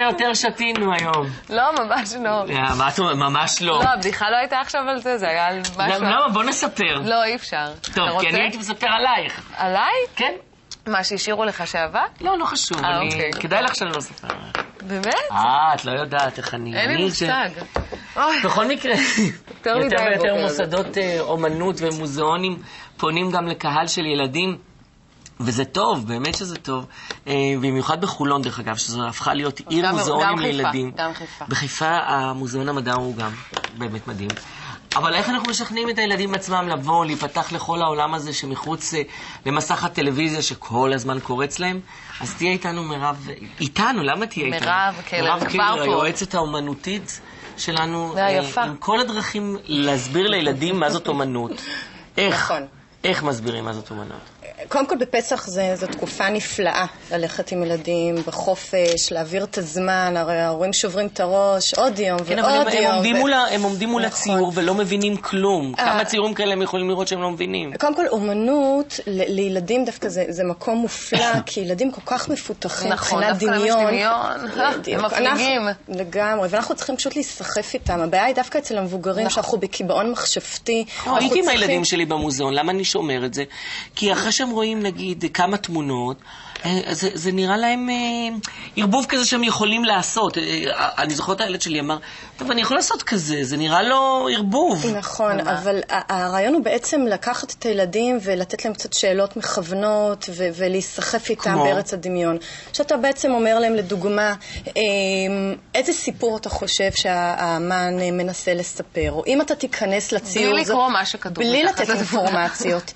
יותר שתינו היום. לא, ממש לא. מה את אומרת? ממש לא. לא, הבדיחה לא הייתה עכשיו על זה, זה היה על משהו. למה? בוא נספר. לא, אי אפשר. טוב, כי אני הייתי מספר עלייך. עליי? כן. מה, שהשאירו לך שעבה? לא, לא חשוב. אוקיי. כדאי לך שאני לא אספר. באמת? את לא יודעת איך אני... אין לי מושג. בכל מקרה, יותר יותר ויותר מוסדות אומנות ומוזיאונים פונים גם לקהל של ילדים. וזה טוב, באמת שזה טוב. במיוחד בחולון, דרך אגב, שזו הפכה להיות עיר מוזיאונים לילדים. גם חיפה. בחיפה המוזיאון המדע הוא גם באמת מדהים. אבל איך אנחנו משכנעים את הילדים עצמם לבוא, להיפתח לכל העולם הזה שמחוץ למסך הטלוויזיה שכל הזמן קורץ להם? אז תהיה איתנו מירב, איתנו, למה תהיה איתנו? מירב קלר, היועצת האומנותית שלנו, יפה. עם כל הדרכים להסביר לילדים מה זאת אומנות. איך מסבירים מה זאת אומנות? קודם כל בפסח זו תקופה נפלאה ללכת עם ילדים בחופש, להעביר את הזמן, הרי ההורים שוברים את הראש עוד יום ועוד יום. כן, אבל הם עומדים מול הציור ולא מבינים כלום. כמה ציורים כאלה הם יכולים לראות שהם לא מבינים? קודם כל אומנות לילדים דווקא זה מקום מופלא, כי ילדים כל כך מפותחים מבחינת דמיון. הם מפליגים. לגמרי, ואנחנו צריכים פשוט להיסחף איתם. הבעיה היא דווקא אצל המבוגרים שאנחנו בקיבעון מחשבתי. הייתי עם הילדים שלי במוזיאון, למה אני שומר את זה? כי אחרי שהם רואים, נגיד, כמה תמונות, זה נראה להם ערבוב כזה שהם יכולים לעשות. אני זוכרת הילד שלי אמר, טוב, אני יכול לעשות כזה, זה נראה לו ערבוב. נכון, אבל הרעיון הוא בעצם לקחת את הילדים ולתת להם קצת שאלות מכוונות ולהיסחף איתם בארץ הדמיון. שאתה בעצם אומר להם, לדוגמה, איזה סיפור אתה חושב שהאמן מנסה לספר, או אם אתה תיכנס לציור... בלי לקרוא מה שכתוב. בלי לתת אינפורמציות.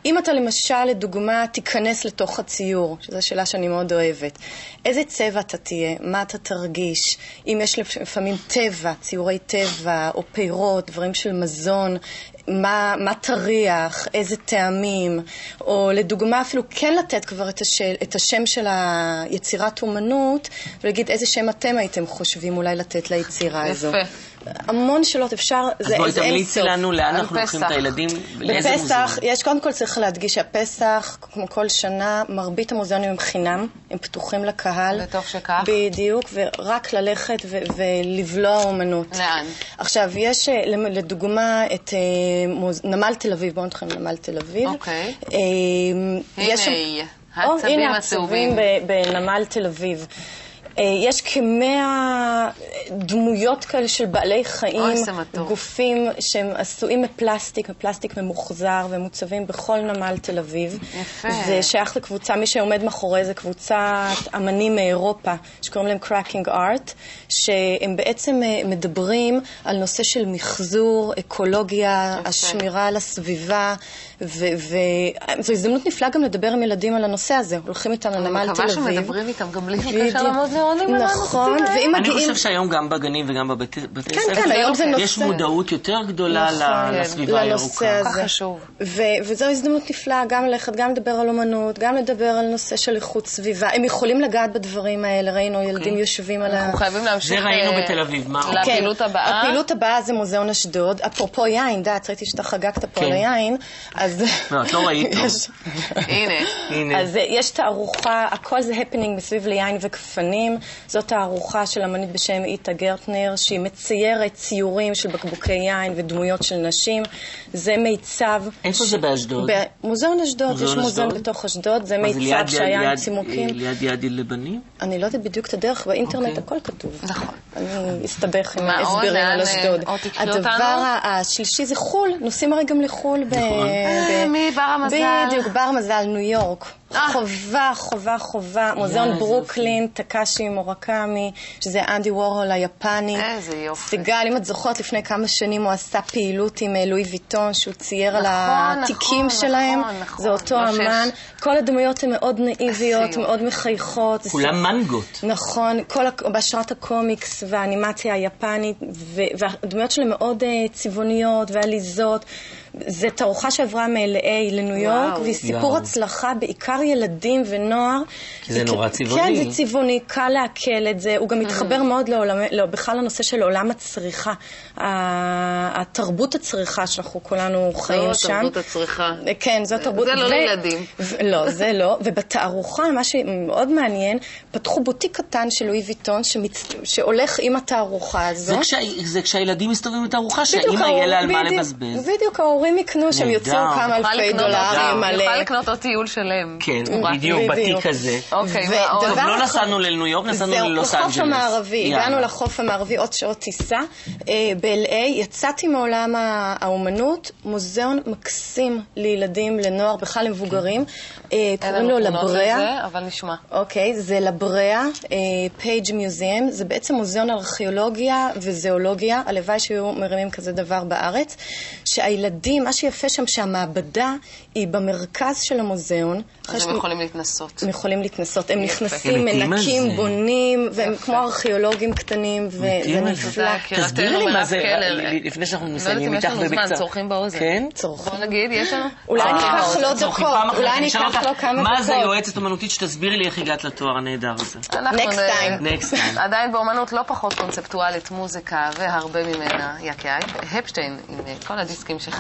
אם אתה למשל, לדוגמה, תיכנס לתוך הציור, שזו שאלה שאני מאוד אוהבת. איזה צבע אתה תהיה? מה אתה תרגיש? אם יש לפעמים טבע, ציורי טבע, או פירות, דברים של מזון, מה תריח, איזה טעמים, או לדוגמה אפילו כן לתת כבר את השם של היצירת אומנות, ולהגיד איזה שם אתם הייתם חושבים אולי לתת ליצירה הזו. יפה. המון שאלות אפשר, זה אין סוף. אז בואי תמליצי לנו לאן אנחנו לוקחים את הילדים, לאיזה מוזיאון? בפסח, קודם כל צריך להדגיש שהפסח, כמו כל שנה, מרבית המוזיאונים הם חינם, הם פתוחים לקהל. וטוב שכך. בדיוק, ורק ללכת ולבלוע אומנות. לאן? עכשיו, יש לדוגמה את נמל תל אביב, בואו נתחיל נמל תל אביב. אוקיי. הנה הצהובים בנמל תל אביב. יש כ100 דמויות כאלה של בעלי חיים, גופים שהם עשויים מפלסטיק ממוחזר, ומוצבים בכל נמל תל אביב. יפה. זה שייך לקבוצה, מי שעומד מאחורי זה קבוצת אמנים מאירופה, שקוראים להם Cracking Art, שהם בעצם מדברים על נושא של מחזור, אקולוגיה, השמירה על הסביבה, וזו הזדמנות נפלאה גם לדבר עם ילדים על הנושא הזה. הולכים איתם לנמל תל אביב. אני מקווה שמדברים איתם גם בלי קשר למוזיאונים. נכון. אני חושב שהיום גם בגנים וגם בבתי ספר, כן, היום זה נושא. יש מודעות יותר גדולה לסביבה הירוקה. חשוב. וזו הזדמנות נפלאה גם ללכת, גם לדבר על אומנות, גם לדבר על נושא של איכות סביבה. הם יכולים לגעת בדברים האלה, ראינו ילדים יושבים על אנחנו חייבים להמשיך. זה ראינו בתל אביב, מה? לפעילות הבאה. הפעילות הבאה זה מוזיאון אשדוד. אפרופו יין, ראיתי שאתה חגגת פה על היין. לא, את לא ראית טוב. הנה. אז יש תערוכה, הכל זה הפנינג מסביב ליין וכפנים. זאת תערוכה של אמנית בשם איטה גרטנר, שהיא מציירת ציורים של בקבוקי יין ודמויות של נשים. זה מיצב... איפה זה באשדוד? במוזיאון אשדוד, יש מוזיאון בתוך אשדוד. זה מיצב שהיה עם צימוקים. ליד יד לבנים? אני לא יודעת בדיוק את הדרך, באינטרנט הכל כתוב. נכון. אני אסתבך עם הסברים על אשדוד. הדבר השלישי זה חול, נוסעים הרי גם לחול. מבר המזל. בדיוק, בר המזל, ניו יורק. חובה. מוזיאון ברוקלין, טקאשי מורקמי, שזה אנדי וורהול היפני. איזה יופי. סיגל, אם את זוכרת, לפני כמה שנים הוא עשה פעילות עם לואי ויטון, שהוא צייר על התיקים שלהם. זה אותו אמן. כל הדמויות הן מאוד נאיביות, מאוד מחייכות. כולם מנגות. נכון, בהשראת הקומיקס והאנימציה היפנית, והדמויות שלהם מאוד צבעוניות ועליזות, זה תערוכה שעברה מ-LA לניו יורק, והיא סיפור הצלחה, בעיקר ילדים ונוער. כי זה נורא צבעוני. כן, זה צבעוני, קל לעכל את זה. הוא גם מתחבר מאוד בכלל לנושא של עולם הצריכה. התרבות הצריכה שאנחנו כולנו חיים שם. זו תרבות הצריכה. כן, זו תרבות. זה לא לילדים. לא, זה לא. ובתערוכה, מה שמאוד מעניין, פתחו בוטיק קטן של לואי ויטון, שהולך עם התערוכה הזאת. זה כשהילדים מסתובבים בתערוכה, שהאמא יהיה לה על מה לבזבז. בדיוק, ההורים יקנו, שהם יוציאו כמה אלפי דולרים עליהם. יוכל לקנות עוד טיול שלם. כן, בדיוק, בתיק הזה. אוקיי, טוב, לא נסענו לניו יורק, נסענו ללוס אנג'לס. לחוף המערבי, הגענו לחוף המערבי, עוד שעות טיסה. ב-LA יצאתי מעולם האומנות, מוזיאון מקסים לילדים, לנוער, בכלל למבוגרים. קוראים לו לבריאה. אבל נשמע. אוקיי, זה לבריאה, פייג' מיוזיאם. זה בעצם מוזיאון ארכיאולוגיה וזיאולוגיה. הלוואי שהיו מרימים כזה דבר בארץ. שהילדים, מה שיפה שם, שהמעבדה היא במרכז של המוזיאון. אז הם יכולים להתנסות. הם יכולים להתנסות. הם נכנסים, מנקים, בונים, והם כמו ארכיאולוגים קטנים, וזה נפלא. תסבירי לי מה זה, לפני שאנחנו מסיימים איתך בקצר. לא יודעת אם יש לנו זמן, צורכים באוזן. כן? בוא נגיד, יש לנו? אולי ניקח לו דקות. אולי ניקח לו כמה דקות. מה זה יועצת אומנותית שתסבירי לי איך הגעת לתואר הנהדר הזה? Next time. עדיין באומנות לא פחות קונספטואלית, מוזיקה והרבה ממנה, יקי אפשטיין, עם כל הדיסקים שלך.